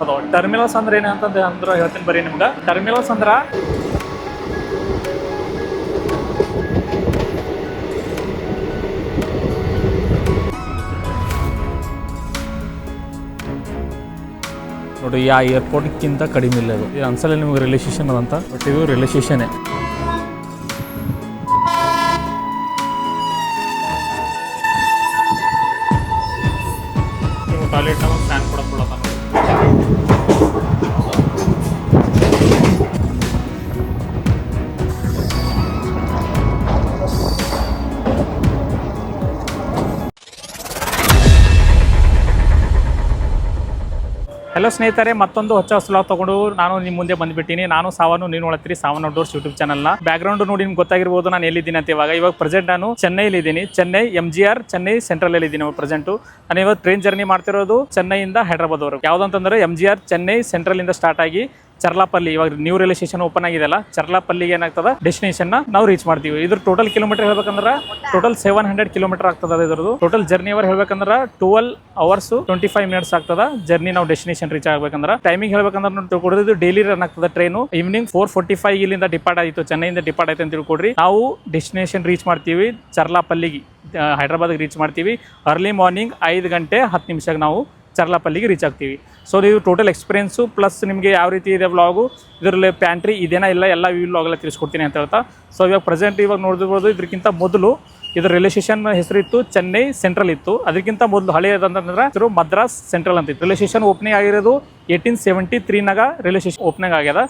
ಅದು ಟರ್ಮಿನಲ್ಸ್ ಅಂದ್ರೆ ಏನಂತಂದ್ರೆ ಹೇಳ್ತೀನಿ ಬರೀ ನಿಮ್ಗೆ. ಟರ್ಮಿನಲ್ಸ್ ಅಂದ್ರೆ ನೋಡಿ, ಆ ಏರ್ಪೋರ್ಟ್ಗಿಂತ ಕಡಿಮೆ ಇಲ್ಲ ಇದು. ಇದು ಅನ್ಸಲ್ಲ ನಿಮ್ಗೆ ರೈಲ್ವೆ ಸ್ಟೇಷನ್ ಅದಂತ, ಬಟ್ ಇದು ರೈಲ್ವೆ ಸ್ಟೇಷನ್ನೇ. ಟಾಯ್ಲೆಟ್ ಫ್ಯಾನ್ ಕೂಡ ಕೊಡೋದು. ಹಲೋ ಸ್ನೇಹಿತರೆ, ಮತ್ತೊಂದು ಹೊಸ ವ್ಲಾಗ್ ತಗೊಂಡು ನಾನು ನಿಮ್ಮ ಮುಂದೆ ಬಂದ್ಬಿಟ್ಟಿನಿ. ನಾನು ಸಾವನು, ನೀವು ನೋಡ್ತೀರಿ ಸಾವನ್ ಔಟ್ಡೋರ್ಸ್ ಯೂಟ್ಯೂಬ್ ಚಾನಲ್ನ. ಬ್ಯಾಕ್ ಗ್ರೌಂಡ್ ನೋಡಿ ನಿಮ್ಗೆ ಗೊತ್ತಾಗಿರ್ಬೋದು ನಾನು ಎಲ್ಲಿದ್ದೀನಿ ಅಂತ. ಇವಾಗ ಪ್ರೆಸೆಂಟ್ ನಾನು ಚೆನ್ನೈಲಿ ಇದ್ದೀನಿ. ಚೆನ್ನೈ MGR ಚೆನ್ನೈ ಸೆಂಟ್ರಲ್ ಅಲ್ಲಿ ಇದ್ದೀನಿ ಪ್ರೆಸೆಂಟು. ನಾನು ಇವತ್ತು ಟ್ರೈನ್ ಜರ್ನಿ ಮಾಡ್ತಿರೋದು ಚೆನ್ನೈಯಿಂದ ಹೈದರಾಬಾದ್ ವರೆಗೂ. ಯಾವ್ದಂತಂದ್ರೆ MGR ಚೆನ್ನೈ ಸೆಂಟ್ರಲ್ ಇಂದ ಸ್ಟಾರ್ಟ್ ಆಗಿ ಚರ್ಲಾಪಲ್ಲಿ, ಇವಾಗ ನ್ಯೂ ರೈಲ್ವೆ ಸ್ಟೇಷನ್ ಓಪನ್ ಆಗಿದೆಲ್ಲ, ಚರ್ಲಾಪಲ್ಲಿಗೆ ಏನಾಗ್ತದೆ ಡೆಸ್ಟಿನೇಷನ್ ನಾವು ರೀಚ್ ಮಾಡ್ತೀವಿ. ಇದ್ರ ಟೋಟಲ್ ಕಿಲೋಮೀಟರ್ ಹೇಳ್ಬೇಕಂದ್ರೆ ಟೋಟಲ್ 700 ಕಿಲೋಮೀಟರ್ ಆಗ್ತದೆ. ಇದ್ರದ್ದು ಟೋಟಲ್ ಜರ್ನಿ ಅವರ್ ಹೇಳ್ಬೇಕಂದ್ರೆ 12 hours 25 minutes ಆಗ್ತದ ಜರ್ನಿ. ನಾವು ಡೆಸ್ಟಿನೇಷನ್ ರೀಚ್ ಆಗ್ಬೇಕಂದ್ರೆ ಟೈಮಿಂಗ್ ಹೇಳ್ಬೇಕಂದ್ರೆ ತಿಳ್ಕೊಡ್ರಿ, ಡೈಲಿ ರನ್ ಆಗ್ತದೆ ಟ್ರೈನು. ಈವ್ನಿಂಗ್ 4:45 ಇಲ್ಲಿಂದ ಡಿಪಾರ್ಟ್ ಆಯಿತು, ಚೆನ್ನೈಯಿಂದ ಡಿಪಾರ್ಟ್ ಆಯ್ತು ಅಂತ ತಿಳ್ಕೊಡ್ರಿ. ನಾವು ಡೆಸ್ಟಿನೇಷನ್ ರೀಚ್ ಮಾಡ್ತೀವಿ ಚರ್ಲಾಪಲ್ಲಿಗೆ, ಹೈದರಾಬಾದ್ಗೆ ರೀಚ್ ಮಾಡ್ತೀವಿ. ಅರ್ಲಿ ಮಾರ್ನಿಂಗ್ 5 ಗಂಟೆ 10 ನಿಮಿಷಕ್ಕೆ ನಾವು ಚರ್ಲಾಪಲ್ಲಿಗೆ ರೀಚ್ ಆಗ್ತೀವಿ. ಸೊ ಇದು ಟೋಟಲ್ ಎಕ್ಸ್ಪೀರಿಯನ್ಸು ಪ್ಲಸ್ ನಿಮಗೆ ಯಾವ ರೀತಿ ಇದೆ ವ್ಲಾಗು, ಇದರಲ್ಲಿ ಪ್ಯಾಂಟ್ರಿ ಇದೇನಾ ಇಲ್ಲ ಎಲ್ಲ ವ್ಲಾಗೆಲ್ಲ ತಿಳಿಸ್ಕೊಡ್ತೀನಿ ಅಂತ ಹೇಳ್ತಾ. ಸೊ ಇವಾಗ ನೋಡಿರ್ಬೋದು, ಇದಕ್ಕಿಂತ ಮೊದಲು ಇದು ರೈಲ್ವೆ ಸ್ಟೇಷನ್ ಹೆಸರಿತ್ತು ಚೆನ್ನೈ ಸೆಂಟ್ರಲ್ ಇತ್ತು. ಅದಕ್ಕಿಂತ ಮೊದಲು ಹಳೆಯದಂತಂದ್ರೆ ಇದು ಮದ್ರಾಸ್ ಸೆಂಟ್ರಲ್ ಅಂತ ಇತ್ತು. ರೈಲ್ವೆ ಸ್ಟೇಷನ್ ಓಪನಿಂಗ್ ಆಗಿರೋದು 1873ನಾಗ ರೈಲ್ವೆ ಸ್ಟೇಷನ್ ಓಪನಿಂಗ್ ಆಗ್ಯದ.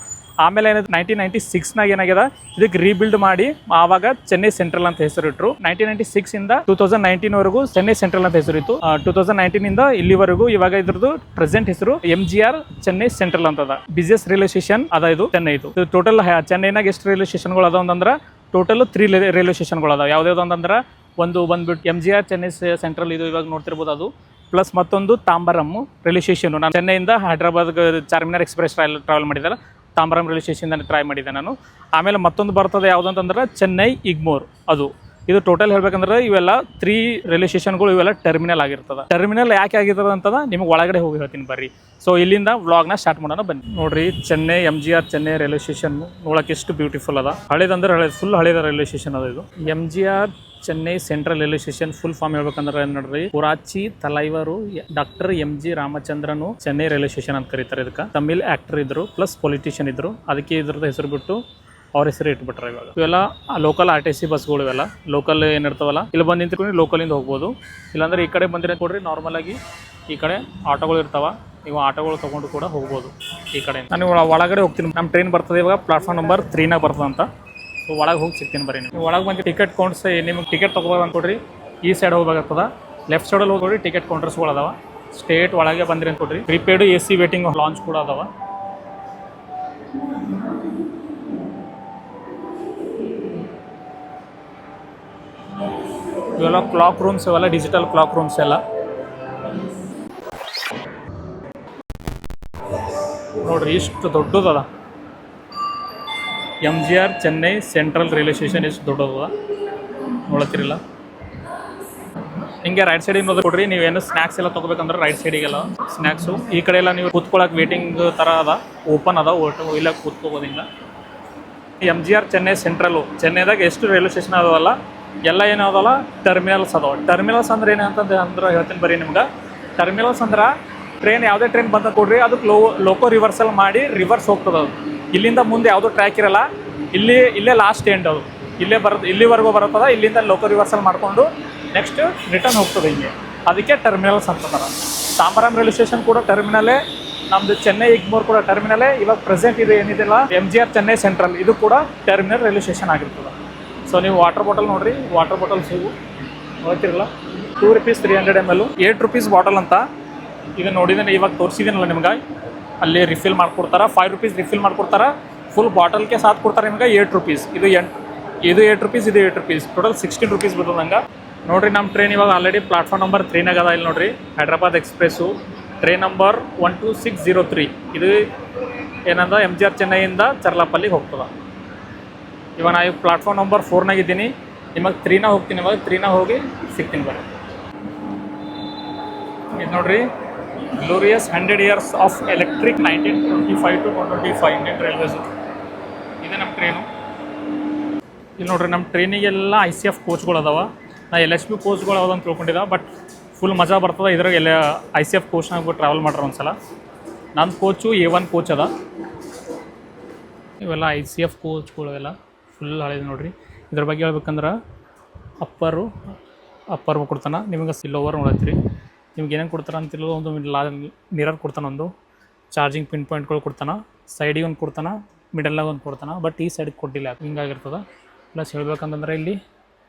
ಆಮೇಲೆ ಏನಾಯ್ತು 1996ನಾಗ ಏನಾಗ್ಯದ, ಇದಕ್ಕೆ ರೀಬಿಲ್ಡ್ ಮಾಡಿ ಆವಾಗ ಚೆನ್ನೈ ಸೆಂಟ್ರಲ್ ಅಂತ ಹೆಸರಿಟ್ರು. 1996 ಇಂದ 2019 ವರೆಗೂ ಚೆನ್ನೈ ಸೆಂಟ್ರಲ್ ಅಂತ ಹೆಸರಿತ್ತು. 2019 ಇಂದ ಇಲ್ಲಿವರೆಗೂ ಇವಾಗ ಇದ್ರದ್ದು ಪ್ರೆಸೆಂಟ್ ಹೆಸರು MGR ಚೆನ್ನೈ ಸೆಂಟ್ರಲ್ ಅಂತದ. ಬಿಸಿಯೆಸ್ಟ್ ರೈಲ್ವೆ ಸ್ಟೇಷನ್ ಅದ ಇದು ಚೆನ್ನೈ. ಇದು ಟೋಟಲ್ ಚೆನ್ನೈನಾಗ ಎಷ್ಟು ರೈಲ್ವೆ ಸ್ಟೇಷನ್ಗಳು ಅದಾವ ಅಂತಂದ್ರೆ ಟೋಟಲ್ 3 ರೈಲ್ವೆ ಸ್ಟೇಷನ್ಗಳು ಅದಾವ. ಯಾವ್ದು ಅಂತಂದ್ರೆ ಒಂದು ಬಂದ್ಬಿಟ್ಟು MGR ಚೆನ್ನೈ ಸೆಂಟ್ರಲ್, ಇದು ಇವಾಗ ನೋಡ್ತಿರ್ಬೋದು ಅದು. ಪ್ಲಸ್ ಮತ್ತೊಂದು ತಾಂಬರಂ ರೈಲ್ವೆ ಸ್ಟೇಷನ್. ನಾನು ಚೆನ್ನೈಯಿಂದ ಹೈದರಾಬಾದ್ ಚಾರ್ಮಿನಾರ್ ಎಕ್ಸ್ಪ್ರೆಸ್ ಟ್ರಾವೆಲ್ ಮಾಡಿದ್ದಾರೆ, ತಾಂಬರಂ ರೈಲ್ವೆ ಸ್ಟೇಷನ್ ಟ್ರೈ ಮಾಡಿದ್ದೆ ನಾನು. ಆಮೇಲೆ ಮತ್ತೊಂದು ಬರ್ತದೆ ಯಾವುದಂತಂದ್ರೆ ಚೆನ್ನೈ ಇಗ್ಮೋರ್. ಅದು ಇದು ಟೋಟಲ್ ಹೇಳ್ಬೇಕಂದ್ರೆ ಇವೆಲ್ಲ 3 ರೈಲ್ವೆ ಸ್ಟೇಷನ್ಗಳು, ಇವೆಲ್ಲ ಟರ್ಮಿನಲ್ ಆಗಿರ್ತದೆ. ಟರ್ಮಿನಲ್ ಯಾಕೆ ಆಗಿರ್ತದೆ ಅಂತದ ನಿಮಗೆ ಒಳಗಡೆ ಹೋಗಿ ಹೇಳ್ತೀನಿ ಬರ್ರಿ. ಸೊ ಇಲ್ಲಿಂದ ವ್ಲಾಗ್ನ ಸ್ಟಾರ್ಟ್ ಮಾಡೋಣ ಬನ್ನಿ. ನೋಡ್ರಿ, Chennai MGR Chennai railway station ನೋಡಕ್ಕೆ ಎಷ್ಟು ಬ್ಯೂಟಿಫುಲ್ ಅದ. ಹಳೇದಂದ್ರೆ ಫುಲ್ ಹಳೇದ ರೈಲ್ವೆ ಸ್ಟೇಷನ್ ಅದ ಇದು. MGR Chennai central railway station full form ಹೇಳ್ಬೇಕಂದ್ರೆ ನೋಡ್ರಿ, ಪುರಾಚಿ ತಲೈವರು ಡಾಕ್ಟರ್ MG ರಾಮಚಂದ್ರನು ಚೆನ್ನೈ ರೈಲ್ವೆ ಸ್ಟೇಷನ್ ಅಂತ ಕರೀತಾರೆ. ಇದಕ್ಕೆ ತಮಿಳ್ ಆಕ್ಟರ್ ಇದ್ರು ಪ್ಲಸ್ ಪೊಲಿಟಿಷಿಯನ್ ಇದ್ರು, ಅದಕ್ಕೆ ಇದ್ರದ್ದು ಹೆಸರು ಬಿಟ್ಟು ಅವ್ರ ಹೆಸರು ಇಟ್ಬಿಟ್ರೆ. ಇವಾಗ ಇವೆಲ್ಲ ಲೋಕಲ್ RTC ಬಸ್ಗಳು, ಇವೆಲ್ಲ ಲೋಕಲ್ ಏನಿರ್ತಾವಲ್ಲ, ಇಲ್ಲಿ ಬಂದು ನಿಂತ್ಕೊಂಡು ಲೋಕಲಿಂದ ಹೋಗ್ಬೋದು. ಇಲ್ಲಾಂದ್ರೆ ಈ ಕಡೆ ಬಂದಿರೋ ಕೊಡ್ರಿ, ನಾರ್ಮಲ್ ಆಗಿ ಈ ಕಡೆ ಆಟೋಗಳು ಇರ್ತಾವ, ನೀವು ಆಟೋಗಳು ತೊಗೊಂಡು ಕೂಡ ಹೋಗ್ಬೋದು ಈ ಕಡೆ. ನಾನು ಒಳಗಡೆ ಹೋಗ್ತೀನಿ. ನಮ್ಮ ಟ್ರೈನ್ ಬರ್ತದೆ ಇವಾಗ ಪ್ಲಾಟ್ಫಾರ್ಮ್ ನಂಬರ್ 3ನಾಗ ಬರ್ತದೆ ಅಂತ. ಸೊ ಒಳಗೆ ಹೋಗಿ ಸಿಗ್ತೀನಿ ಬರ್ರಿ. ನೀವು ಒಳಗೆ ಬಂದು ಟಿಕೆಟ್ ಕೌಂಟ್ಸ್, ನಿಮಗೆ ಟಿಕೆಟ್ ತೊಗೋಬೇಕು ಅಂದ್ಕೊಡ್ರಿ, ಈ ಸೈಡ್ ಹೋಗ್ಬೇಕಾಗ್ತದ. ಲೆಫ್ಟ್ ಸೈಡಲ್ಲಿ ಹೋಗ್ರಿ, ಟಿಕೆಟ್ ಕೌಂಟರ್ಸ್ಗಳು ಅದಾವ. ಸ್ಟೇಟ್ ಒಳಗೆ ಬಂದಿರಿ ಅಂದ್ಕೊಡ್ರಿ. ಪ್ರಿಪೇಯ್ಡ್ AC ವೇಟಿಂಗ್ ಲಾಂಚ್ ಕೂಡ ಅದಾವ. ಇವೆಲ್ಲ ಕ್ಲಾಕ್ ರೂಮ್ಸ್, ಇವೆಲ್ಲ ಡಿಜಿಟಲ್ ಕ್ಲಾಕ್ ರೂಮ್ಸ್ ಎಲ್ಲ ನೋಡ್ರಿ, ಇಷ್ಟು ದೊಡ್ಡದದ MGR Chennai central railway station. ಎಷ್ಟು ದೊಡ್ಡದದ ನೋಡತ್ತಿರಲ್ಲ. ಹಿಂಗೆ ರೈಟ್ ಸೈಡಿಗೆ ನೋಡಿದ್ರೆ ಕೊಡ್ರಿ, ನೀವೇನು ಸ್ನ್ಯಾಕ್ಸ್ ಎಲ್ಲ ತೊಗೋಬೇಕಂದ್ರೆ ರೈಟ್ ಸೈಡಿಗೆಲ್ಲ ಸ್ನ್ಯಾಕ್ಸು. ಈ ಕಡೆ ಎಲ್ಲ ನೀವು ಕೂತ್ಕೊಳ್ಳೋಕೆ ವೇಟಿಂಗ್ ಥರ ಅದ, ಓಪನ್ ಅದ, ಇಲ್ಲ ಕೂತ್ಕೋಬೋದು ಹಿಂಗೆ. MGR ಚೆನ್ನೈ ಸೆಂಟ್ರಲ್ಲು, ಚೆನ್ನೈದಾಗ ಎಷ್ಟು ರೈಲ್ವೆ ಸ್ಟೇಷನ್ ಅದಾವಲ್ಲ ಎಲ್ಲ ಏನಾದಲ್ಲ ಟರ್ಮಿನಲ್ಸ್ ಅದಾವ. ಟರ್ಮಿನಲ್ಸ್ ಅಂದ್ರೆ ಏನಂತಂದ್ರೆ ಹೇಳ್ತೀನಿ ಬರ್ರಿ ನಿಮ್ಗೆ. ಟರ್ಮಿನಲ್ಸ್ ಅಂದ್ರೆ ಟ್ರೈನ್, ಯಾವುದೇ ಟ್ರೈನ್ ಬಂದ ಕೊಡ್ರಿ, ಅದಕ್ಕೆ ಲೋಕೋ ರಿವರ್ಸಲ್ ಮಾಡಿ ರಿವರ್ಸ್ ಹೋಗ್ತದೆ. ಅದು ಇಲ್ಲಿಂದ ಮುಂದೆ ಯಾವುದೋ ಟ್ರ್ಯಾಕ್ ಇರಲ್ಲ, ಇಲ್ಲೇ ಲಾಸ್ಟ್ ಎಂಡ್. ಅದು ಇಲ್ಲಿವರೆಗೂ ಬರ್ತದೆ. ಇಲ್ಲಿಂದ ಲೋಕೋ ರಿವರ್ಸಲ್ ಮಾಡಿಕೊಂಡು ನೆಕ್ಸ್ಟ್ ರಿಟರ್ನ್ ಹೋಗ್ತದೆ ಹಿಂಗೆ. ಅದಕ್ಕೆ ಟರ್ಮಿನಲ್ಸ್ ಅಂತಂದ್ರೆ. ತಾಂಬರಂ ರೈಲ್ವೆ ಸ್ಟೇಷನ್ ಕೂಡ ಟರ್ಮಿನಲೇ, ನಮ್ಮದು ಚೆನ್ನೈ ಇಗ್ಮೋರ್ ಕೂಡ ಟರ್ಮಿನಲೇ. ಇವಾಗ ಪ್ರೆಸೆಂಟ್ ಇದು ಏನಿದೆಲ್ಲ MGR ಚೆನ್ನೈ ಸೆಂಟ್ರಲ್, ಇದು ಕೂಡ ಟರ್ಮಿನಲ್ ರೈಲ್ವೆ ಸ್ಟೇಷನ್ ಆಗಿರ್ತದೆ. ಸೊ ನೀವು ವಾಟರ್ ಬಾಟಲ್ ನೋಡಿರಿ, ವಾಟರ್ ಬಾಟಲ್ ಸಿಗು ಹೋಗ್ತಿರಲ್ಲ, 2 rupees 300 ml, 8 rupees ಬಾಟಲ್ ಅಂತ. ಈಗ ನೋಡಿದ್ರೆ ಇವಾಗ ತೋರಿಸಿದ್ದೀನಲ್ಲ ನಿಮ್ಗೆ, ಅಲ್ಲಿ ರಿಫಿಲ್ ಮಾಡ್ಕೊಡ್ತಾರೆ. 5 rupees ರಿಫಿಲ್ ಮಾಡ್ಕೊಡ್ತಾರೆ. ಫುಲ್ ಬಾಟಲ್ಗೆ ಸಾಥ್ ಕೊಡ್ತಾರೆ ನಿಮ್ಗೆ 8 rupees. ಇದು 8 rupees, ಇದು 8 rupees, ಟೋಟಲ್ 16 rupees ಬರ್ತದಂಗೆ. ನೋಡಿರಿ, ನಮ್ಮ ಟ್ರೈನ್ ಇವಾಗ ಆಲ್ರೆಡಿ ಪ್ಲಾಟ್ಫಾರ್ಮ್ ನಂಬರ್ 3ನಾಗ ಅದ. ಇಲ್ಲಿ ನೋಡಿರಿ, ಹೈದರಾಬಾದ್ ಎಕ್ಸ್ಪ್ರೆಸ್ಸು ಟ್ರೈನ್ ನಂಬರ್ 12603. ಇದು ಏನಂದ MGR ಚೆನ್ನೈಯಿಂದ ಚರ್ಲಾಪಲ್ಲಿಗೆ ಹೋಗ್ತದೆ. ಇವಾಗ ನಾ ಪ್ಲಾಟ್ಫಾರ್ಮ್ ನಂಬರ್ 4ನಾಗ ಇದ್ದೀನಿ. ನಿಮಗೆ 3ನಾಗ ಹೋಗ್ತೀನಿ. ಇವಾಗ 3ನಾಗ ಹೋಗಿ ಸಿಗ್ತೀನಿ ಬರ್ರಿ. ಇದು ನೋಡ್ರಿ, glorious 100 years of electric 1925 to 125 Indian railways. ಇದೆ ನಮ್ಮ ಟ್ರೈನು. ಇಲ್ಲಿ ನೋಡ್ರಿ ನಮ್ಮ ಟ್ರೈನಿಗೆಲ್ಲ ICF ಕೋಚ್ಗಳು ಅದಾವ. ನಾ LHB ಕೋಚ್ಗಳು ಯಾವ್ದಂತ ತಿಳ್ಕೊಂಡಿದ್ದ, ಬಟ್ ಫುಲ್ ಮಜಾ ಬರ್ತದೆ ಇದ್ರಾಗ. ಎಲ್ಲ ICF ಕೋಚ್ನಾಗ ಟ್ರಾವೆಲ್ ಮಾಡ್ರೆ ಒಂದ್ಸಲ. ನನ್ನ ಕೋಚು A1 ಕೋಚ್ ಅದ. ಇವೆಲ್ಲ ICF ಕೋಚ್ಗಳು ಎಲ್ಲ ಫುಲ್ ಹಳೇದು ನೋಡ್ರಿ. ಇದ್ರ ಬಗ್ಗೆ ಹೇಳ್ಬೇಕಂದ್ರೆ ಅಪ್ಪರ್ ಕೊಡ್ತಾನೆ ನಿಮಗೆ. ಲೋವರ್ ನೋಡತ್ತೀರಿ ನಿಮ್ಗೆ ಏನೇನು ಕೊಡ್ತಾನೆ ಅಂತಿಲ್ಲ. ಒಂದು ಮಿರರ್ ಕೊಡ್ತಾನೆ, ಒಂದು ಚಾರ್ಜಿಂಗ್ ಪಿನ್ ಪಾಯಿಂಟ್ಗಳು ಕೊಡ್ತಾನೆ, ಸೈಡಿಗೆ ಒಂದು ಕೊಡ್ತಾನೆ, ಮಿಡಲ್ನಾಗ ಒಂದು ಕೊಡ್ತಾನೆ. ಬಟ್ ಈ ಸೈಡಿಗೆ ಕೊಟ್ಟಿಲ್ಲ, ಹಿಂಗಾಗಿರ್ತದೆ. ಪ್ಲಸ್ ಹೇಳ್ಬೇಕಂತಂದ್ರೆ ಇಲ್ಲಿ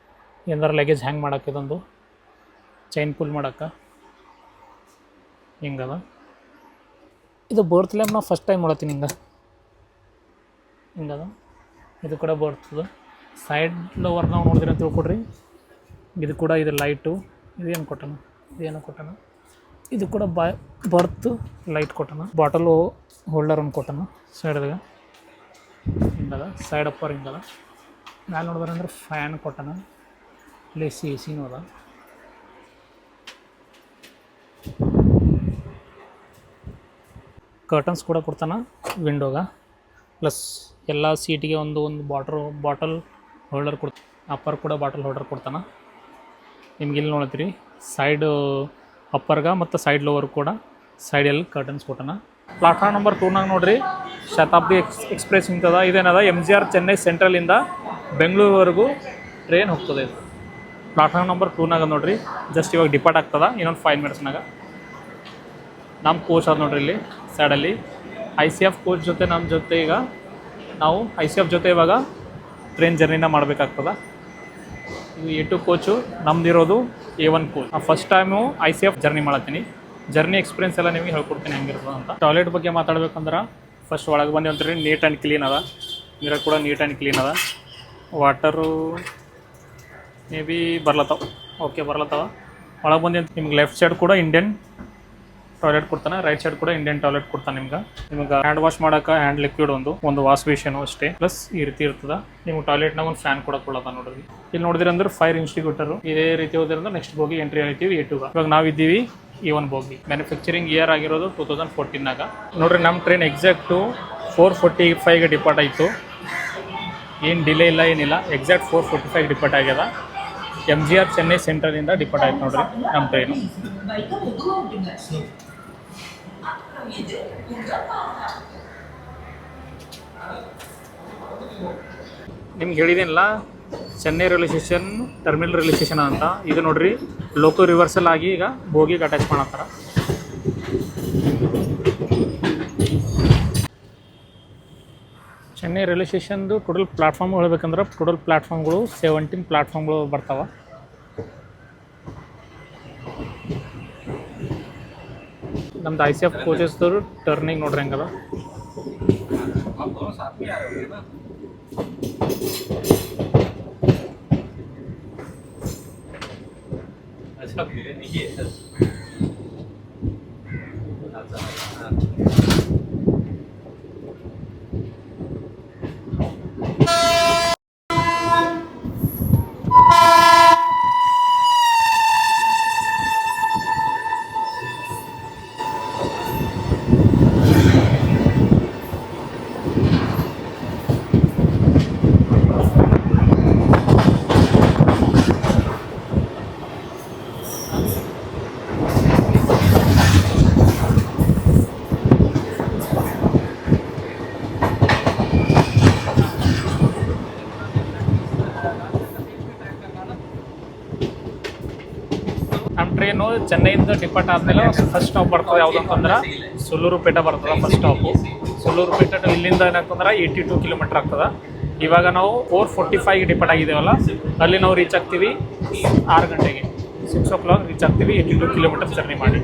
ಏನಾರ ಲಗೇಜ್ ಹ್ಯಾಂಗ್ ಮಾಡೋಕ್ಕೆ ಇದೊಂದು ಚೈನ್ ಪುಲ್ ಮಾಡೋಕ್ಕೆ ಹಿಂಗದ. ಇದು ಬರ್ತ್ ಲ್ಯಾಂಪ್ ನಾವು ಫಸ್ಟ್ ಟೈಮ್ ಮಾಡತ್ತೀನಿ ಹಿಂಗದ. ಇದು ಕೂಡ ಬರ್ತದೆ. ಸೈಡ್ ಲೋವರ್ ನಾವು ನೋಡಿದ್ರೆ ಅಂತ ತಿಳ್ಕೊಡ್ರಿ. ಇದು ಕೂಡ ಇದು ಲೈಟು. ಇದೇನು ಕೊಟ್ಟನ ಇದು ಕೂಡ ಬರ್ತ್ ಲೈಟ್ ಕೊಟ್ಟನ. ಬಾಟಲು ಹೋಲ್ಡರ್ ಒಂದು ಕೊಟ್ಟನ ಸೈಡ್ದಾಗ ಹಿಂಗದ. Side upper ಹಿಂಗದ. ಮ್ಯಾಲೆ ನೋಡಿದ್ರೆ ಅಂದ್ರೆ ಫ್ಯಾನ್ ಕೊಟ್ಟನ. ಇಲ್ಲಿ AC ಅದ. ಕರ್ಟನ್ಸ್ ಕೂಡ ಕೊಡ್ತಾನ ವಿಂಡೋಗ. ಪ್ಲಸ್ ಎಲ್ಲ ಸೀಟಿಗೆ ಒಂದು ಬಾಟಲ್ ಹೋಲ್ಡರ್ ಕೊಡ್ತಾನೆ. ಅಪ್ಪರ್ ಕೂಡ ಬಾಟಲ್ ಹೋಲ್ಡರ್ ಕೊಡ್ತಾನೆ. ನಿಮ್ಗೆ ಇಲ್ಲಿ ನೋಡ್ತೀರಿ ಸೈಡ್ ಅಪ್ಪರ್ಗೆ ಮತ್ತು ಸೈಡ್ ಲೋವರ್ ಕೂಡ ಸೈಡಲ್ಲಿ ಕರ್ಟನ್ಸ್ ಕೊಟ್ಟನ. ಪ್ಲಾಟ್ಫಾರ್ಮ್ ನಂಬರ್ 2ನಾಗ ನೋಡ್ರಿ ಶತಾಬ್ದಿ ಎಕ್ಸ್ಪ್ರೆಸ್ ಇಂಥದ. ಇದೇನದ MGR ಚೆನ್ನೈ ಸೆಂಟ್ರಲಿಂದ ಬೆಂಗಳೂರುವರೆಗೂ ಟ್ರೈನ್ ಹೋಗ್ತದೆ. ಇದು ಪ್ಲಾಟ್ಫಾರ್ಮ್ ನಂಬರ್ 2ನಾಗ ನೋಡ್ರಿ. ಜಸ್ಟ್ ಇವಾಗ ಡಿಪಾರ್ಟ್ ಆಗ್ತದೆ ಇನ್ನೊಂದು 5 ಮಿನಿಟ್ಸ್ನಾಗ. ನಮ್ಮ ಕೋಚ್ ಅದು ನೋಡ್ರಿ ಇಲ್ಲಿ ಸೈಡಲ್ಲಿ. ICF ಕೋಚ್ ಜೊತೆ ನಮ್ಮ ಜೊತೆ ಈಗ ನಾವು ICF ಜೊತೆ ಇವಾಗ ಟ್ರೈನ್ ಜರ್ನಿನ ಮಾಡಬೇಕಾಗ್ತದೆ. ಇದು A2 ಕೋಚು, ನಮ್ದಿರೋದು A1 coach. First time ICF journey ಮಾಡತ್ತೀನಿ. ಜರ್ನಿ ಎಕ್ಸ್ಪೀರಿಯನ್ಸ್ ಎಲ್ಲ ನಿಮಗೆ ಹೇಳ್ಕೊಡ್ತೀನಿ ಹೆಂಗಿರ್ತದೆ ಅಂತ. ಟಾಯ್ಲೆಟ್ ಬಗ್ಗೆ ಮಾತಾಡ್ಬೇಕಂದ್ರೆ ಫಸ್ಟ್ ಒಳಗೆ ಬಂದು ಅಂತೀರಿ ನೀಟ್ ಆ್ಯಂಡ್ ಕ್ಲೀನ್ ಅದ. ನೀರಾಗ ಕೂಡ ನೀಟ್ ಆ್ಯಂಡ್ ಕ್ಲೀನ್ ಅದ. ವಾಟರು ಮೇ ಬಿ ಬರ್ಲತ್ತವ. ಒಳಗೆ ಬಂದು ನಿಮ್ಗೆ ಲೆಫ್ಟ್ ಸೈಡ್ ಕೂಡ ಇಂಡಿಯನ್ ಟಾಯ್ಲೆಟ್ ಕೊಡ್ತಾನೆ, ರೈಟ್ ಸೈಡ್ ಕೂಡ ಇಂಡಿಯನ್ ಟಾಯ್ಲೆಟ್ ಕೊಡ್ತಾನೆ. ನಿಮ್ಗೆ ಹ್ಯಾಂಡ್ ವಾಶ್ ಮಾಡೋಕೆ ಹ್ಯಾಂಡ್ ಲಿಕ್ವಿಡ್ ಒಂದು ವಾಶ್ ಬೇಷನು ಅಷ್ಟೇ. ಪ್ಲಸ್ ಈ ರೀತಿ ಇರ್ತದೆ. ನಿಮ್ಗೆ ಟಾಯ್ಲೆಟ್ನಾಗ ಒಂದು ಫ್ಯಾನ್ ಕೂಡ ಕೊಡೋದ ನೋಡ್ರಿ. ಇಲ್ಲಿ ನೋಡಿದ್ರೆ ಅಂದ್ರೆ ಫೈರ್ ಇನ್ಸ್ಟಿಟ್ಯೂಟರು. ಇದೇ ರೀತಿ ಹೋದ್ರಿಂದ ನೆಕ್ಸ್ಟ್ ಬೋಗಿ ಎಂಟ್ರಿ ಆಗ್ತೀವಿ A2ಗೆ. ಇವಾಗ ನಾವು ಇದ್ದೀವಿ A1 ಬೋಗಿ. ಮ್ಯಾನುಫ್ಯಾಕ್ಚರಿಂಗ್ ಇಯರ್ ಆಗಿರೋದು 2014ನಾಗ ನೋಡ್ರಿ. ನಮ್ಮ ಟ್ರೈನ್ ಎಕ್ಸಾಕ್ಟು 4:45ಗೆ ಡಿಪಾರ್ಟ್ ಆಯಿತು. ಏನು ಡಿಲೇ ಇಲ್ಲ, ಏನಿಲ್ಲ. ಎಕ್ಸಾಕ್ಟ್ 4:45 ಡಿಪಾರ್ಟ್ ಆಗ್ಯದ. MGR ಚೆನ್ನೈ ಸೆಂಟ್ರಲಿಂದ ಡಿಪಾರ್ಟ್ ಆಯ್ತು ನೋಡ್ರಿ ನಮ್ಮ ಟ್ರೈನು. ನಿಮ್ಗೆ ಹೇಳಿದೇನಿಲ್ಲ Chennai railway station terminal railway station ಅಂತ. ಇದು ನೋಡ್ರಿ ಲೋಕೋ ರಿವರ್ಸಲ್ ಆಗಿ ಈಗ ಬೋಗಿಗೆ ಅಟ್ಯಾಚ್ ಮಾಡತ್ತಾರ. ಚೆನ್ನೈ ರೈಲ್ವೆ ಸ್ಟೇಷನ್ದು ಟೋಟಲ್ ಪ್ಲಾಟ್ಫಾರ್ಮ್ ಹೇಳ್ಬೇಕಂದ್ರೆ ಟೋಟಲ್ ಪ್ಲಾಟ್ಫಾರ್ಮ್ಗಳು 17 ಪ್ಲಾಟ್ಫಾರ್ಮ್ಗಳು ಬರ್ತಾವೆ. ನಮ್ದು ICF ಕೋಚಸ್ದವರು ಟರ್ನಿಂಗ್ ನೋಡ್ರಿ ಹೆಂಗದ. ನಮ್ಮ ಟ್ರೈನು ಚೆನ್ನೈಯಿಂದ ಡಿಪಾರ್ಟ್ ಆದಮೇಲೆ ಫಸ್ಟ್ ಸ್ಟಾಪ್ ಬರ್ತದೆ ಯಾವುದಂತಂದ್ರೆ ಸುಲ್ಲೂರುಪೇಟೆ ಬರ್ತದೆ ಫಸ್ಟ್ ಸ್ಟಾಪು. ಸುಲ್ಲೂರುಪೇಟೆ ಇಲ್ಲಿಂದ ಏನಂತಂದ್ರೆ 82 ಕಿಲೋಮೀಟ್ರ್ ಆಗ್ತದೆ. ಇವಾಗ ನಾವು 4:45ಗೆ ಡಿಪಾರ್ಟ್ ಆಗಿದ್ದೇವಲ್ಲ, ಅಲ್ಲಿ ನಾವು ರೀಚ್ ಆಗ್ತೀವಿ 6 ಗಂಟೆಗೆ. 6 o'clock ರೀಚ್ ಆಗ್ತೀವಿ 82 ಕಿಲೋಮೀಟರ್ ಜರ್ನಿ ಮಾಡಿ.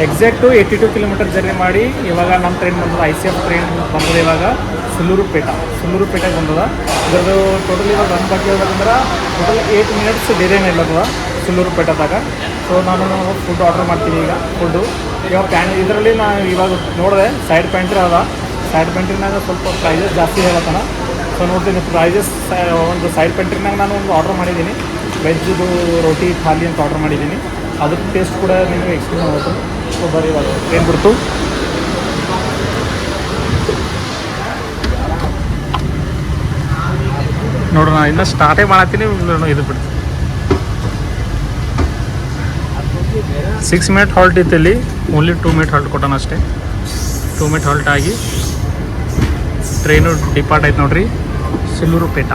ಎಕ್ಸಾಕ್ಟು 82 ಕಿಲೋಮೀಟರ್ ಜರ್ನಿ ಮಾಡಿ ಇವಾಗ ನಮ್ಮ ಟ್ರೈನ್ ಬಂದದ ICF ಟ್ರೈನ್ ಬಂದದ ಇವಾಗ ಸುಲ್ಲೂರುಪೇಟೆಗೆ ಬಂದದ. ಇದ್ರದ್ದು ಟೋಟಲ್ ಇವಾಗ ರನ್ ಬಗ್ಗೆ ಹೇಳ್ಬೇಕಂದ್ರೆ ಟೋಟಲ್ 8 ಮಿನಿಟ್ಸ್ ಡಿಲೇ ಇಲ್ಲದ ಸುಲ್ಲೂರುಪೇಟೆದಾಗ. ಸೊ ನಾನು ಫುಡ್ ಆರ್ಡರ್ ಮಾಡ್ತೀನಿ ಈಗ. ಫುಡ್ಡು ಇವಾಗ ಇದರಲ್ಲಿ ನಾನು ಇವಾಗ ನೋಡಿದೆ ಸೈಡ್ ಪ್ಯಾಂಟ್ರಿ ಅದ. ಸೈಡ್ ಪ್ಯಾಂಟ್ರಿನಾಗ ಸ್ವಲ್ಪ ಪ್ರೈಸಸ್ ಜಾಸ್ತಿ ಹೇಳತ್ತಾನ. ಸೊ ನೋಡ್ತೀನಿ ಪ್ರೈಸಸ್ ಒಂದು ಸೈಡ್ ಪ್ಯಾಂಟ್ರಿನಾಗ ನಾನು ಒಂದು ಆರ್ಡರ್ ಮಾಡಿದ್ದೀನಿ. ವೆಜ್ದು ರೋಟಿ ಥಾಲಿ ಅಂತ ಆರ್ಡರ್ ಮಾಡಿದ್ದೀನಿ. ಅದ್ರ ಟೇಸ್ಟ್ ಕೂಡ ನಿಮಗೆ ಎಕ್ಸ್ಪ್ಲೇನ್ ಆಗುತ್ತೆ. ಸೊ ಬರೀ ಇವಾಗ ಏನು ಬಿಡ್ತು ನೋಡ್ರಿ, ನಾನು ಇನ್ನೂ ಸ್ಟಾರ್ಟೇ ಮಾಡತ್ತೀನಿ. ಇದು ಬಿಡ್ತು 6 ಮಿನಿಟ್ ಹಾಲ್ಟ್ ಇತ್ತು ಇಲ್ಲಿ. ಓನ್ಲಿ 2 ಮಿನಿಟ್ ಹಾಲ್ಟ್ ಕೊಟ್ಟಾನ ಅಷ್ಟೇ. 2 ಮಿನಿಟ್ ಹಾಲ್ಟ್ ಆಗಿ ಟ್ರೈನು ಡಿಪಾರ್ಟ್ ಆಯ್ತು ನೋಡ್ರಿ ಸುಲ್ಲೂರುಪೇಟ.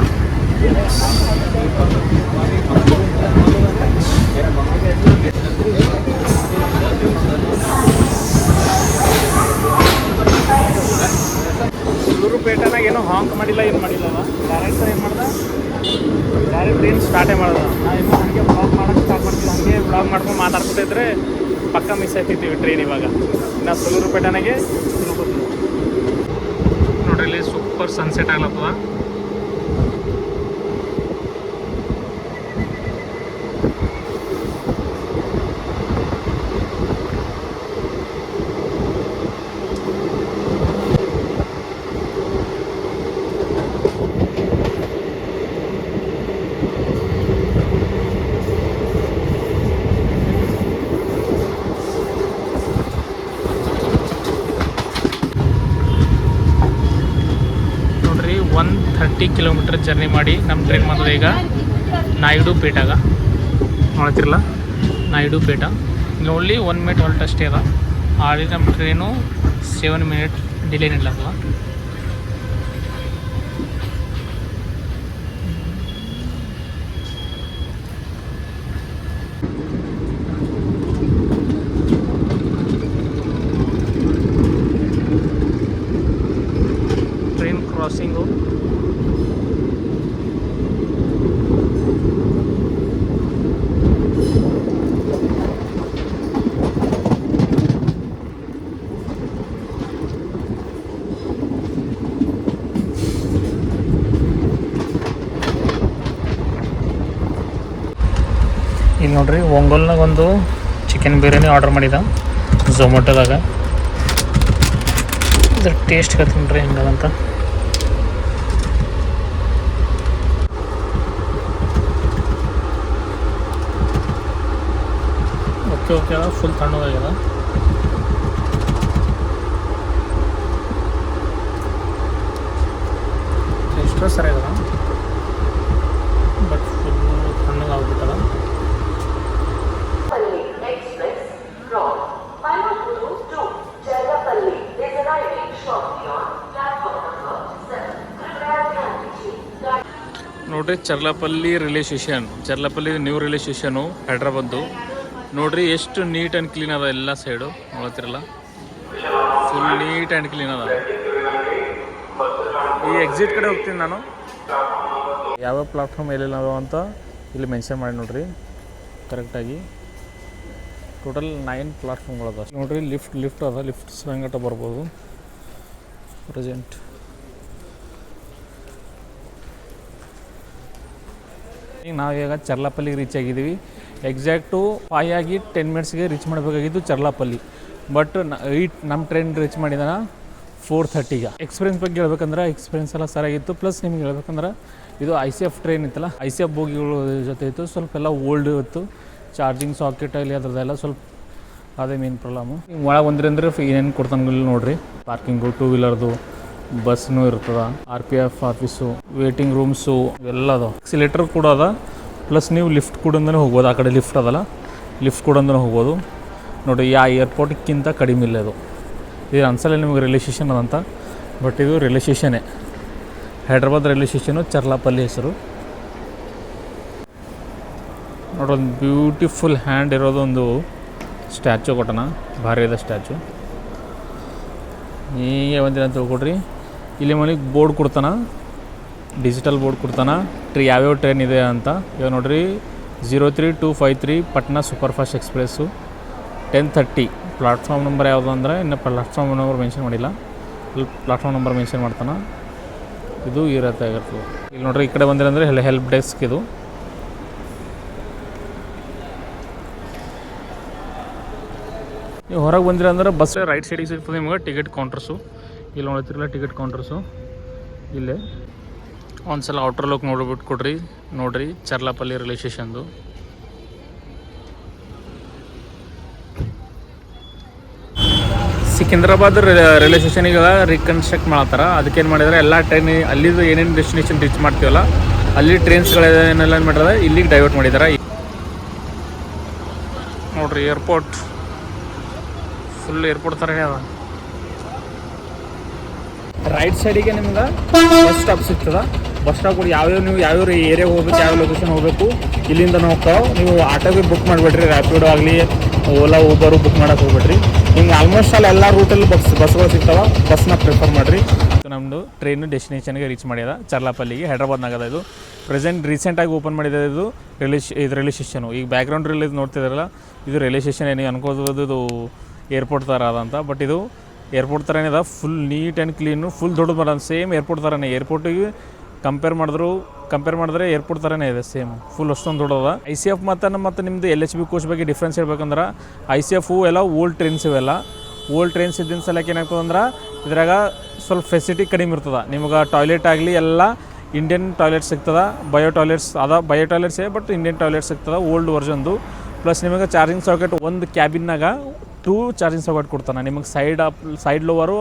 ಸುಲ್ಲೂರುಪೇಟೆನಾಗ ಏನೋ ಹಾಂಕ್ ಮಾಡಿಲ್ಲ, ಏನು ಮಾಡಿಲ್ಲ. ಡೈರೆಕ್ಟ್ ಏನು ಮಾಡ್ದೆ, ಡೈರೆಕ್ಟ್ ಟ್ರೈನ್ ಸ್ಟಾರ್ಟೇ ಮಾಡ್ದೆ. ನಾನು ಇನ್ನೂ ಹಾಗೆ ಬ್ಲಾಗ್ ಮಾಡೋಕ್ಕೆ ಸ್ಟಾರ್ಟ್ ಮಾಡ್ತೀನಿ. ಹಾಗೆ ಬ್ಲಾಗ್ ಮಾಡ್ಕೊಂಡು ಮಾತಾಡ್ಕೊತಿದ್ರೆ ಪಕ್ಕ ಮಿಸ್ ಆಗ್ತಿದ್ದೀವಿ ಟ್ರೈನ್. ಇವಾಗ ಇನ್ನು ಸುಲ್ಲೂರುಪೇಟೆನಾಗೆ ನೋಡ್ರಿ, ಇಲ್ಲಿ ಸೂಪರ್ ಸನ್ಸೆಟ್ ಆಗ್ಲತ್ತದ. ನೋಡ್ರಿ 130 ಕಿಲೋಮೀಟರ್ ಜರ್ನಿ ಮಾಡಿ ನಮ್ಮ ಟ್ರೈನ್ ಬಂದದ ಈಗ ನಾಯ್ಡುಪೇಟಾಗ. ನೋಡ್ತಿರಲ್ಲ ನಾಯ್ಡುಪೇಟ. ಇಲ್ಲಿ ಓನ್ಲಿ 1 ಮಿನಿಟ್ ಹಾಲ್ಟ್ ಅಷ್ಟೇ ಅದ. ಆಲ್ರೆಡಿ ನಮ್ಮ ಟ್ರೈನು 7 ಮಿನಿಟ್ ಡಿಲೇ ನಿಲ್ಲತ್ತದ. ಟ್ರೈನ್ ಕ್ರಾಸಿಂಗು ಇಲ್ಲಿ ನೋಡ್ರಿ. ಒಂಗೋಲ್ನಾಗ ಒಂದು ಚಿಕನ್ ಬಿರಿಯಾನಿ ಆರ್ಡರ್ ಮಾಡಿದ ಝೊಮ್ಯಾಟೋದಾಗ. ಇದ್ರ ಟೇಸ್ಟ್ ಹೇಳ್ತೀನಿ ರೀ ಹೆಂಗದಂತ. Okay full ತಣ್ಣಗಾಗ್ಯದ. ಎಷ್ಟೋ ಸರಿಯಾಗದ, ಬಟ್ ಫುಲ್ ತಣ್ಣಗಾಗ್ಬಿಟ್ಟದ. ನೋಡ್ರಿ Charlapalli railway station. Charlapalli new railway station ಹೈದ್ರಾಬಾದ್ದು. ನೋಡ್ರಿ ಎಷ್ಟು ನೀಟ್ ಆ್ಯಂಡ್ ಕ್ಲೀನ್ ಅದ ಎಲ್ಲ ಸೈಡು. ನೋಡ್ತಿರಲ್ಲ ಫುಲ್ ನೀಟ್ ಆ್ಯಂಡ್ ಕ್ಲೀನ್ ಅದ. ಈ ಎಕ್ಸಿಟ್ ಕಡೆ ಹೋಗ್ತೀನಿ ನಾನು. ಯಾವ್ಯಾವ ಪ್ಲಾಟ್ಫಾರ್ಮ್ ಎಲ್ಲೆಲ್ಲ ಅದಾವ ಅಂತ ಇಲ್ಲಿ ಮೆನ್ಷನ್ ಮಾಡಿ ನೋಡ್ರಿ ಕರೆಕ್ಟಾಗಿ. ಟೋಟಲ್ 9 ಪ್ಲಾಟ್ಫಾರ್ಮ್ಗಳದ ನೋಡ್ರಿ. ಲಿಫ್ಟ್ ಅದ. ಲಿಫ್ಟ್ ಸಂಗಟ ಬರ್ಬೋದು ಪ್ರೆಸೆಂಟ್. ಈಗ ನಾವೀಗ ಚರ್ಲಪಲ್ಲಿಗೆ ರೀಚ್ ಆಗಿದ್ದೀವಿ. ಎಕ್ಸಾಕ್ಟು 5 ಆಗಿ 10 ಮಿನಿಟ್ಸ್ಗೆ ರೀಚ್ ಮಾಡಬೇಕಾಗಿದ್ದು ಚರ್ಲಪಲ್ಲಿ. ಬಟ್ ನಮ್ಮ ಟ್ರೈನ್ ರೀಚ್ ಮಾಡಿದಾನ 4:30ಗೆ. ಎಕ್ಸ್ಪೀರಿಯನ್ಸ್ ಬಗ್ಗೆ ಹೇಳ್ಬೇಕಂದ್ರೆ ಎಕ್ಸ್ಪೀರಿಯನ್ಸ್ ಎಲ್ಲ ಸರಿಯಾಗಿತ್ತು. ಪ್ಲಸ್ ನಿಮ್ಗೆ ಹೇಳ್ಬೇಕಂದ್ರೆ ಇದು ICF ಟ್ರೈನ್ ಇತ್ತಲ್ಲ, ICF ಬೋಗಿಗಳ ಜೊತೆ ಇತ್ತು. ಸ್ವಲ್ಪ ಎಲ್ಲ ಓಲ್ಡ್ ಇತ್ತು. ಚಾರ್ಜಿಂಗ್ ಸಾಕೆಟ್ ಅಲ್ಲಿ ಅದ್ರದ್ದೆಲ್ಲ ಸ್ವಲ್ಪ ಅದೇ ಮೇನ್ ಪ್ರಾಬ್ಲಮ್ಮು. ಹಿಂಗೆ ಒಳಗೆ ಬಂದ್ರಿ ಅಂದ್ರೆ ಏನೇನು ಕೊಡ್ತಾನೆ ನೋಡ್ರಿ. ಪಾರ್ಕಿಂಗು, 2 ವೀಲರ್ದು, ಬಸ್ನೂ ಇರ್ತದೆ, RPF ಆಫೀಸು, ವೇಟಿಂಗ್ ರೂಮ್ಸು ಎಲ್ಲ ಅದಾವ. ಎಕ್ಸಿಲೇಟರ್ ಕೂಡ ಅದ. ಪ್ಲಸ್ ನೀವು ಲಿಫ್ಟ್ ಕೂಡ ಹೋಗ್ಬೋದು. ಆ ಕಡೆ ಲಿಫ್ಟ್ ಅದಲ್ಲ, ಲಿಫ್ಟ್ ಕೂಡ ಹೋಗ್ಬೋದು. ನೋಡಿ ಏರ್ಪೋರ್ಟ್ಗಿಂತ ಕಡಿಮೆ ಇಲ್ಲ ಇದು. ಇದು ಅನ್ಸಲ್ಲ ನಿಮಗೆ ರೈಲ್ವೆ ಸ್ಟೇಷನ್ ಅದಂತ, ಬಟ್ ಇದು railway ಸ್ಟೇಷನ್ನೇ. Hyderabad railway station, Charlapalli ಹೆಸರು. ನೋಡೊಂದು ಬ್ಯೂಟಿಫುಲ್ ಹ್ಯಾಂಡ್ ಇರೋದೊಂದು ಸ್ಟ್ಯಾಚು ಕೊಟ್ಟಣ, ಭಾರಿ ಇದೆ ಸ್ಟ್ಯಾಚು. ಹೀಗೆ ಒಂದಿನ ತಿಳ್ಕೊಡ್ರಿ. ಇಲ್ಲಿ ಮನೆಗೆ ಬೋರ್ಡ್ ಕೊಡ್ತಾನೆ, ಡಿಜಿಟಲ್ ಬೋರ್ಡ್ ಕೊಡ್ತಾನೆ ಯಾವ್ಯಾವ ಟ್ರೈನ್ ಇದೆ ಅಂತ. ಇವಾಗ ನೋಡಿರಿ 03253 Patna super fast express 10:30 platform number ಯಾವುದು ಅಂದರೆ ಇನ್ನು ಪ್ಲಾಟ್ಫಾರ್ಮ್ ನಂಬರ್ ಮೆನ್ಷನ್ ಮಾಡಿಲ್ಲ, ಇಲ್ಲಿ ಪ್ಲಾಟ್ಫಾರ್ಮ್ ನಂಬರ್ ಮೆನ್ಷನ್ ಮಾಡ್ತಾನೆ. ಇದು ಈ ರೀತಿ ಆಗಿರ್ತದೆ. ಇಲ್ಲಿ ನೋಡ್ರಿ, ಈ ಕಡೆ ಬಂದಿರ ಅಂದರೆ ಹೆಲ್ಪ್ ಡೆಸ್ಕ್ ಇದು. ನೀವು ಹೊರಗೆ ಬಂದಿರ ಅಂದ್ರೆ ಬಸ್ ರೈಟ್ ಸೈಡಿಗೆ ಸಿಗ್ತದೆ ನಿಮಗೆ ಟಿಕೆಟ್ ಕೌಂಟರ್ಸು. ಇಲ್ಲಿ ನೋಡ್ತಿರಲ್ಲ ಟಿಕೆಟ್ ಕೌಂಟರ್ಸು ಇಲ್ಲೇ. ಒಂದು ಸಲ ಔಟ್ರ್ ಲುಕ್ ನೋಡಿಬಿಟ್ಟು ನೋಡಿರಿ ಚರ್ಲಾಪಲ್ಲಿ ರೈಲ್ವೆ ಸ್ಟೇಷನ್ದು. ಸಿಕಿಂದ್ರಾಬಾದ್ ರೈಲ್ವೆ ಸ್ಟೇಷನಿಗೆ ರೀಕನ್ಸ್ಟ್ರಕ್ಟ್ ಮಾಡ್ತಾರ. ಅದಕ್ಕೇನು ಮಾಡಿದ್ರೆ ಎಲ್ಲ ಟ್ರೈನ್ ಅಲ್ಲಿದ್ದು ಏನೇನು ಡೆಸ್ಟಿನೇಷನ್ ರೀಚ್ ಮಾಡ್ತೀವಲ್ಲ ಅಲ್ಲಿ ಟ್ರೈನ್ಸ್ಗಳನ್ನೆಲ್ಲ ಏನು ಮಾಡಿದ್ರೆ ಇಲ್ಲಿಗೆ ಡೈವರ್ಟ್ ಮಾಡಿದ್ದಾರೆ. ನೋಡ್ರಿ ಏರ್ಪೋರ್ಟ್ ಫುಲ್ ಏರ್ಪೋರ್ಟ್ ಥರ ಅದ. ರೈಟ್ ಸೈಡಿಗೆ ನಿಮ್ಗೆ ಬಸ್ ಸ್ಟಾಪ್ ಸಿಗ್ತದೆ. ಬಸ್ ಸ್ಟಾಪ್ ಕೂಡ ನೀವು ಯಾವ್ಯಾವ ಏರಿಯಾಗೆ ಹೋಗ್ಬೇಕು, ಯಾವ ಲೊಕೇಶನ್ ಹೋಗಬೇಕು ಇಲ್ಲಿಂದ ಹೋಗ್ತಾವೆ. ನೀವು ಆಟೋಗೆ ಬುಕ್ ಮಾಡಿಬಿಡ್ರಿ, ರ್ಯಾಪಿಡೋ ಆಗಲಿ ಓಲಾ ಊಬರು ಬುಕ್ ಮಾಡೋಕೆ ಹೋಗ್ಬಿಡ್ರಿ. ನಿಮ್ಗೆ ಆಲ್ಮೋಸ್ಟ್ ಎಲ್ಲ ರೂಟಲ್ಲಿ ಬಸ್ಗಳು ಸಿಗ್ತಾವೆ. ಬಸ್ನ ಪ್ರಿಫರ್ ಮಾಡಿರಿ. ನಮ್ಮದು ಟ್ರೈನು ಡೆಸ್ಟಿನೇಷನ್ಗೆ ರೀಚ್ ಮಾಡ್ಯದ ಚರ್ಲಾಪಲ್ಲಿಗೆ, ಹೈದ್ರಾಬಾದ್ನಾಗದ. ಇದು ರೀಸೆಂಟಾಗಿ ಓಪನ್ ಮಾಡಿದೆ. ಇದು ರೈಲ್ವೆ ಸ್ಟೇಷನು. ಈಗ ಬ್ಯಾಕ್ಗ್ರೌಂಡ್ ರಿಲೀಸ್ ನೋಡ್ತಿದ್ದಾರಲ್ಲ, ಇದು ರೈಲ್ವೆ ಸ್ಟೇಷನ್ ಏನಿಗೆ ಅನ್ಕೋಬೋದು ಇದು ಏರ್ಪೋರ್ಟ್ ಥರ ಅದಂತ. ಬಟ್ ಇದು ಏರ್ಪೋರ್ಟ್ ಥರನೇ ಇದೆ. Full neat and clean, full ದೊಡ್ಡದು ಬರೋದು. ಸೇಮ್ ಏರ್ಪೋರ್ಟ್ ಥರನೇ. ಏರ್ಪೋರ್ಟಿಗೆ ಕಂಪೇರ್ ಮಾಡಿದ್ರೆ ಏರ್ಪೋರ್ಟ್ ಥರನೇ ಇದೆ ಸೇಮ್. ಫುಲ್ ಅಷ್ಟೊಂದು ದೊಡ್ಡದ. ICF ಮತ್ತು ನಿಮ್ಮದು LHB ಕೋಚ್ ಬಗ್ಗೆ ಡಿಫ್ರೆನ್ಸ್ ಹೇಳ್ಬೇಕಂದ್ರೆ ICF ಎಲ್ಲ ಓಲ್ಡ್ ಟ್ರೈನ್ಸ್ ಇವೆಲ್ಲ. ಓಲ್ಡ್ ಟ್ರೈನ್ಸ್ ಇದ್ದಿನ ಸಲಕ್ಕೆ ಏನಾಗ್ತದೆ ಅಂದ್ರೆ ಇದ್ರಾಗ ಸ್ವಲ್ಪ ಫೆಸಿಲಿಟಿ ಕಡಿಮೆ ಇರ್ತದೆ. ನಿಮ್ಗೆ ಟಾಯ್ಲೆಟ್ ಆಗಲಿ ಎಲ್ಲ ಇಂಡಿಯನ್ ಟಾಯ್ಲೆಟ್ ಸಿಗ್ತದೆ. ಬಯೋ ಟಾಯ್ಲೆಟ್ಸೇ ಬಟ್ ಇಂಡಿಯನ್ ಟಾಯ್ಲೆಟ್ ಸಿಗ್ತದೆ ಓಲ್ಡ್ ವರ್ಷನ್ದು. ಪ್ಲಸ್ ನಿಮಗೆ ಚಾರ್ಜಿಂಗ್ ಸಾಕೆಟ್ ಒಂದು ಕ್ಯಾಬಿನ್ನಾಗ 2 ಚಾರ್ಜಿಂಗ್ ಸಾಕೆಟ್ ಕೊಡ್ತಾನೆ. ನಿಮಗೆ ಸೈಡ್ ಲೋವರು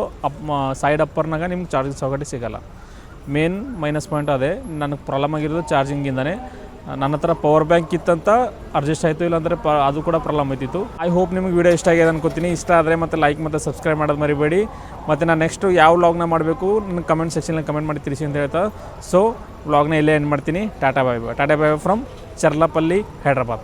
ಸೈಡ್ ಅಪ್ಪರ್ನಾಗ ನಿಮ್ಗೆ ಚಾರ್ಜಿಂಗ್ ಸಾಕೆಟ್ ಸಿಗೋಲ್ಲ. ಮೇನ್ ಮೈನಸ್ ಪಾಯಿಂಟ್ ಅದೇ. ನನಗೆ ಪ್ರಾಬ್ಲಮ್ ಆಗಿರೋದು ಚಾರ್ಜಿಂಗಿಂದನೇ. ನನ್ನ ಹತ್ರ ಪವರ್ ಬ್ಯಾಂಕ್ ಇತ್ತಂತ ಅಡ್ಜಸ್ಟ್ ಆಯಿತು, ಇಲ್ಲಾಂದರೆ ಅದು ಕೂಡ ಪ್ರಾಬ್ಲಮ್ ಆಯ್ತಿತ್ತು. ಐ ಹೋಪ್ ನಿಮಗೆ ವಿಡಿಯೋ ಇಷ್ಟ ಆಗಿದೆ ಅನ್ಕೋತೀನಿ. ಇಷ್ಟ ಆದರೆ ಮತ್ತು ಲೈಕ್ ಮತ್ತು ಸಬ್ಸ್ಕ್ರೈಬ್ ಮಾಡೋದು ಮರಿಬೇಡಿ. ಮತ್ತು ನಾನು ನೆಕ್ಸ್ಟು ಯಾವ ವ್ಲಾಗ್ನ ಮಾಡಬೇಕು ನನ್ನ ಕಮೆಂಟ್ ಸೆಕ್ಷನಲ್ಲಿ ಕಮೆಂಟ್ ಮಾಡಿ ತಿಳಿಸಿ ಅಂತ ಹೇಳ್ತಾ. ಸೊ ವ್ಲಾಗ್ನ ಇಲ್ಲೇ ಎಂಡ್ ಮಾಡ್ತೀನಿ. Tata bye bye from Charlapalli, Hyderabad.